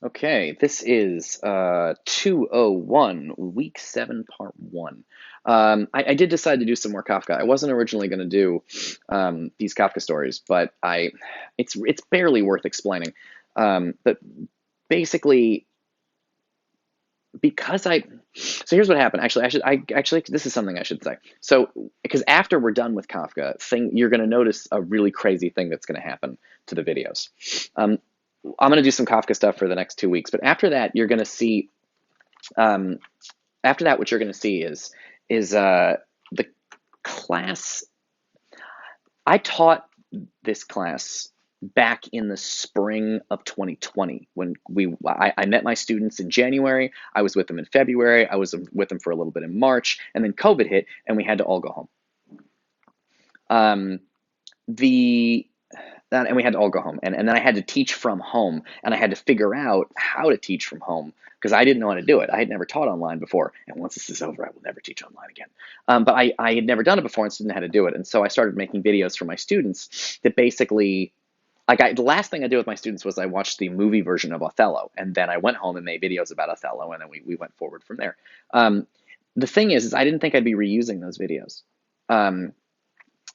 Okay, this is 201, week 7, part 1. I did decide to do some more Kafka. I wasn't originally going to do these Kafka stories, but it's barely worth explaining. But basically, because so here's what happened. Actually, this is something I should say. So, because after we're done with Kafka, you're going to notice a really crazy thing that's going to happen to the videos. Um, I'm going to do some Kafka stuff for the next 2 weeks, but after that, you're going to see. Um, After that, what you're going to see is the class. I taught this class back in the spring of 2020 when I met my students in January. I was with them in February. I was with them for a little bit in March, and then COVID hit, and we had to all go home. Um, the and we had to all go home. And then I had to teach from home, and I had to figure out how to teach from home because I didn't know how to do it. I had never taught online before, and once this is over, I will never teach online again. But I had never done it before and didn't know how to do it, and so I started making videos for my students that basically, the last thing I did with my students was I watched the movie version of Othello, and then I went home and made videos about Othello, and then we went forward from there. Um, the thing is I didn't think I'd be reusing those videos. Um,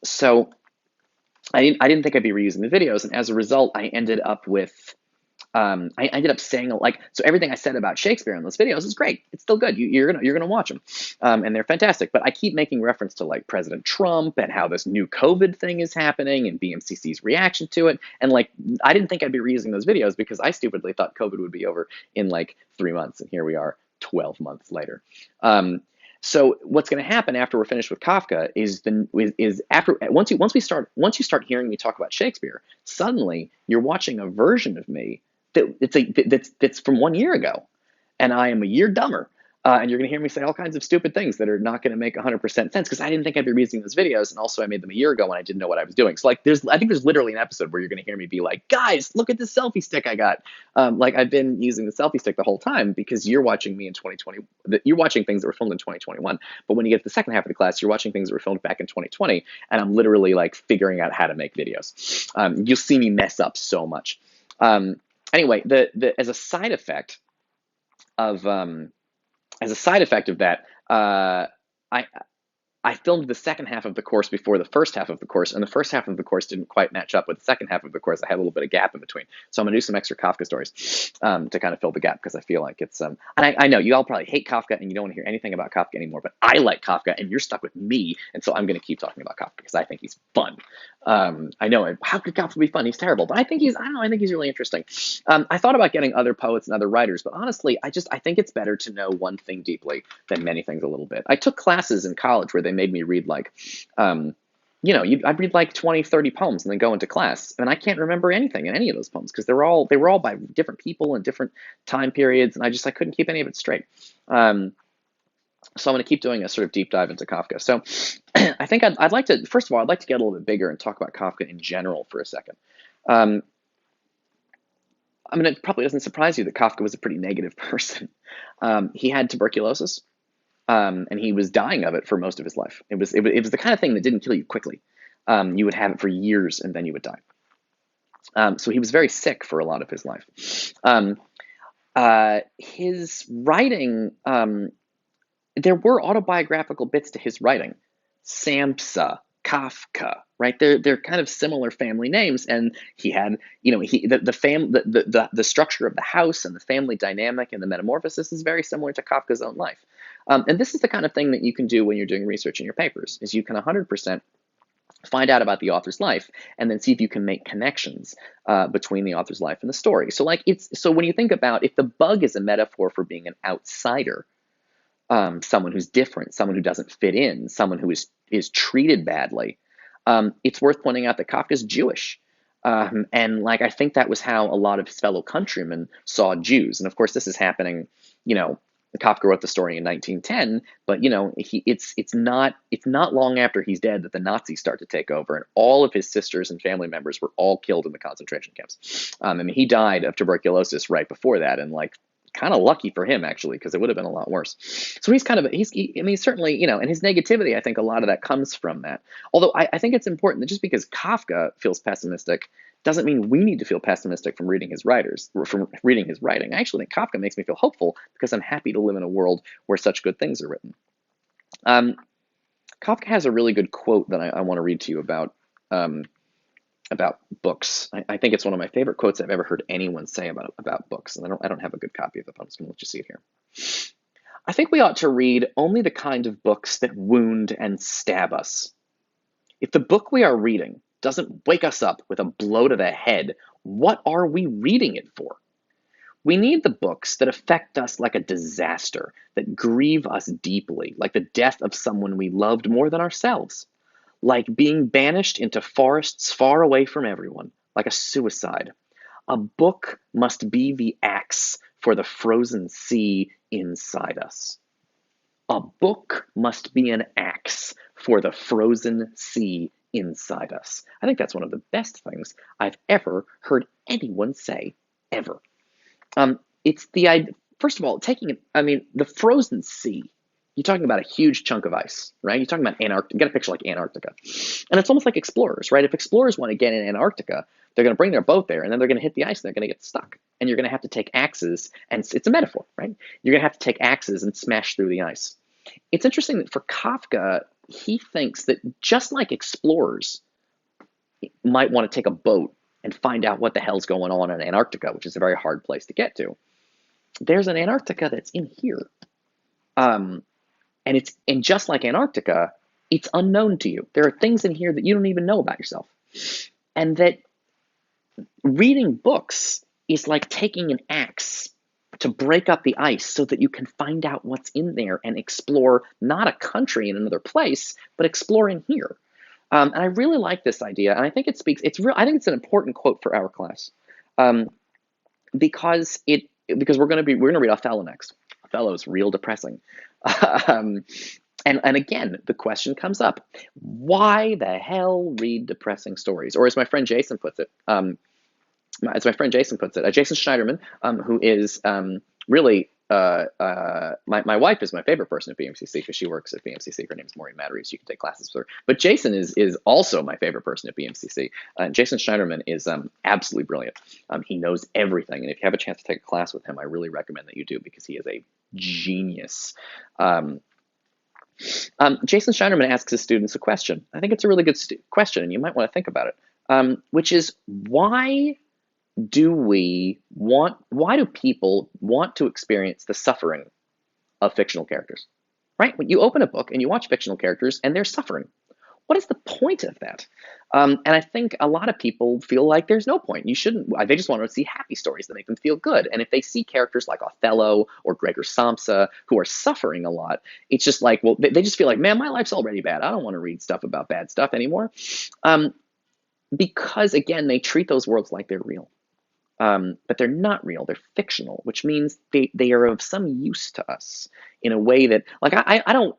so I didn't think I'd be reusing the videos, and as a result, I ended up saying, like, so everything I said about Shakespeare in those videos is great. It's still good. You're gonna watch them, and they're fantastic. But I keep making reference to like President Trump and how this new COVID thing is happening and BMCC's reaction to it. And like, I didn't think I'd be reusing those videos because I stupidly thought COVID would be over in like 3 months, and here we are, 12 months later. Um, so what's going to happen after we're finished with Kafka is after once you start hearing me talk about Shakespeare, suddenly you're watching a version of me that's from 1 year ago, and I am a year dumber. And you're going to hear me say all kinds of stupid things that are not going to make 100% sense because I didn't think I'd be reusing those videos, and also I made them a year ago when I didn't know what I was doing. So like, I think there's literally an episode where you're going to hear me be like, "Guys, look at this selfie stick I got." Like I've been using the selfie stick the whole time because you're watching me in 2020. You're watching things that were filmed in 2021, but when you get to the second half of the class, you're watching things that were filmed back in 2020, and I'm literally like figuring out how to make videos. You'll see me mess up so much. Um, anyway, the of as a side effect of that, I I filmed the second half of the course before the first half of the course, and the first half of the course didn't quite match up with the second half of the course. I had a little bit of gap in between, so I'm gonna do some extra Kafka stories to kind of fill the gap because I feel like it's and I know you all probably hate Kafka and you don't want to hear anything about Kafka anymore, but I like Kafka and you're stuck with me, and so I'm gonna keep talking about Kafka because I think he's fun. I know, how could Kafka be fun? He's terrible, but I don't know, I think he's really interesting. I thought about getting other poets and other writers, but honestly, I think it's better to know one thing deeply than many things a little bit. I took classes in college where they made me read like, I'd read like 20, 30 poems and then go into class, and I can't remember anything in any of those poems because they were all by different people and different time periods, and I couldn't keep any of it straight. So I'm going to keep doing a sort of deep dive into Kafka. So I think I'd like to, first of all, I'd like to get a little bit bigger and talk about Kafka in general for a second. Um, I mean, it probably doesn't surprise you that Kafka was a pretty negative person. He had tuberculosis, and he was dying of it for most of his life. It was the kind of thing that didn't kill you quickly. You would have it for years, and then you would die. So he was very sick for a lot of his life. His writing, there were autobiographical bits to his writing. Samsa, Kafka, right? They're kind of similar family names, and he had, the structure of the house and the family dynamic and the metamorphosis is very similar to Kafka's own life. And this is the kind of thing that you can do when you're doing research in your papers, is you can 100% find out about the author's life and then see if you can make connections between the author's life and the story. So when you think about, if the bug is a metaphor for being an outsider, someone who's different, someone who doesn't fit in, someone who is treated badly, it's worth pointing out that Kafka's Jewish. And like, I think that was how a lot of his fellow countrymen saw Jews. And of course, this is happening, Kafka wrote the story in 1910, but it's not long after he's dead that the Nazis start to take over, and all of his sisters and family members were all killed in the concentration camps. I mean, he died of tuberculosis right before that, and like, kind of lucky for him actually, because it would have been a lot worse. So certainly, and his negativity, I think a lot of that comes from that. Although I think it's important that just because Kafka feels pessimistic doesn't mean we need to feel pessimistic from reading his writers, or from reading his writing. I actually think Kafka makes me feel hopeful because I'm happy to live in a world where such good things are written. Um, Kafka has a really good quote that I want to read to you um, about books. I think it's one of my favorite quotes I've ever heard anyone say about books, and I don't have a good copy of it, but I'm just going to let you see it here. I think we ought to read only the kind of books that wound and stab us. If the book we are reading doesn't wake us up with a blow to the head, what are we reading it for? We need the books that affect us like a disaster, that grieve us deeply, like the death of someone we loved more than ourselves, like being banished into forests far away from everyone, like a suicide. A book must be the axe for the frozen sea inside us. A book must be an axe for the frozen sea inside us. I think that's one of the best things I've ever heard anyone say, ever. It's the idea, first of all, the frozen sea. You're talking about a huge chunk of ice, right? You're talking about Antarctica. Get a picture like Antarctica. And it's almost like explorers, right? If explorers want to get in Antarctica, they're going to bring their boat there, and then they're going to hit the ice, and they're going to get stuck. And you're going to have to take axes, and it's a metaphor, right? You're going to have to take axes and smash through the ice. It's interesting that for Kafka, he thinks that just like explorers might want to take a boat and find out what the hell's going on in Antarctica, which is a very hard place to get to, there's an Antarctica that's in here. Um, and just like Antarctica, it's unknown to you. There are things in here that you don't even know about yourself. And that reading books is like taking an axe to break up the ice so that you can find out what's in there and explore not a country in another place, but explore in here. And I really like this idea, and I think it speaks. I think it's an important quote for our class, um, because we're gonna read Othello next. Othello is real depressing. um, and again, the question comes up: why the hell read depressing stories? Or as my friend Jason puts it, Jason Schneiderman, who is really my wife is my favorite person at BMCC because she works at BMCC. Her name is Maureen Matteries. You can take classes with her. But Jason is also my favorite person at BMCC. Jason Schneiderman is absolutely brilliant. He knows everything, and if you have a chance to take a class with him, I really recommend that you do because he is a genius. Jason Schneiderman asks his students a question. I think it's a really good question, and you might want to think about it, which is why why do people want to experience the suffering of fictional characters? Right? When you open a book and you watch fictional characters and they're suffering, what is the point of that? And I think a lot of people feel like there's no point. You shouldn't. They just want to see happy stories that make them feel good. And if they see characters like Othello or Gregor Samsa who are suffering a lot, it's just like, well, they just feel like, man, my life's already bad. I don't want to read stuff about bad stuff anymore. Because again, they treat those worlds like they're real. But they're not real, they're fictional, which means they are of some use to us in a way that, like, I don't,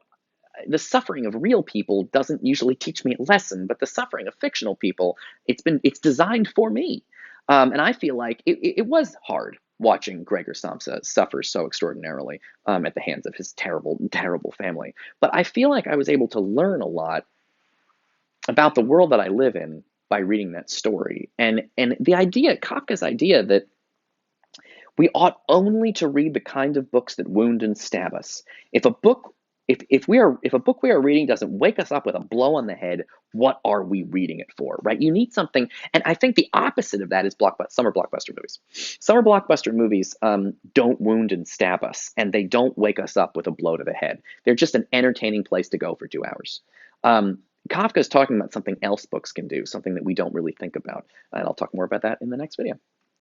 the suffering of real people doesn't usually teach me a lesson, but the suffering of fictional people, it's designed for me. And I feel like it was hard watching Gregor Samsa suffer so extraordinarily at the hands of his terrible, terrible family. But I feel like I was able to learn a lot about the world that I live in by reading that story. And Kafka's idea that we ought only to read the kind of books that wound and stab us. If a book if a book we are reading doesn't wake us up with a blow on the head, what are we reading it for? Right? You need something, and I think the opposite of that is summer blockbuster movies. Summer blockbuster movies don't wound and stab us, and they don't wake us up with a blow to the head. They're just an entertaining place to go for 2 hours. Kafka is talking about something else books can do, something that we don't really think about. And I'll talk more about that in the next video.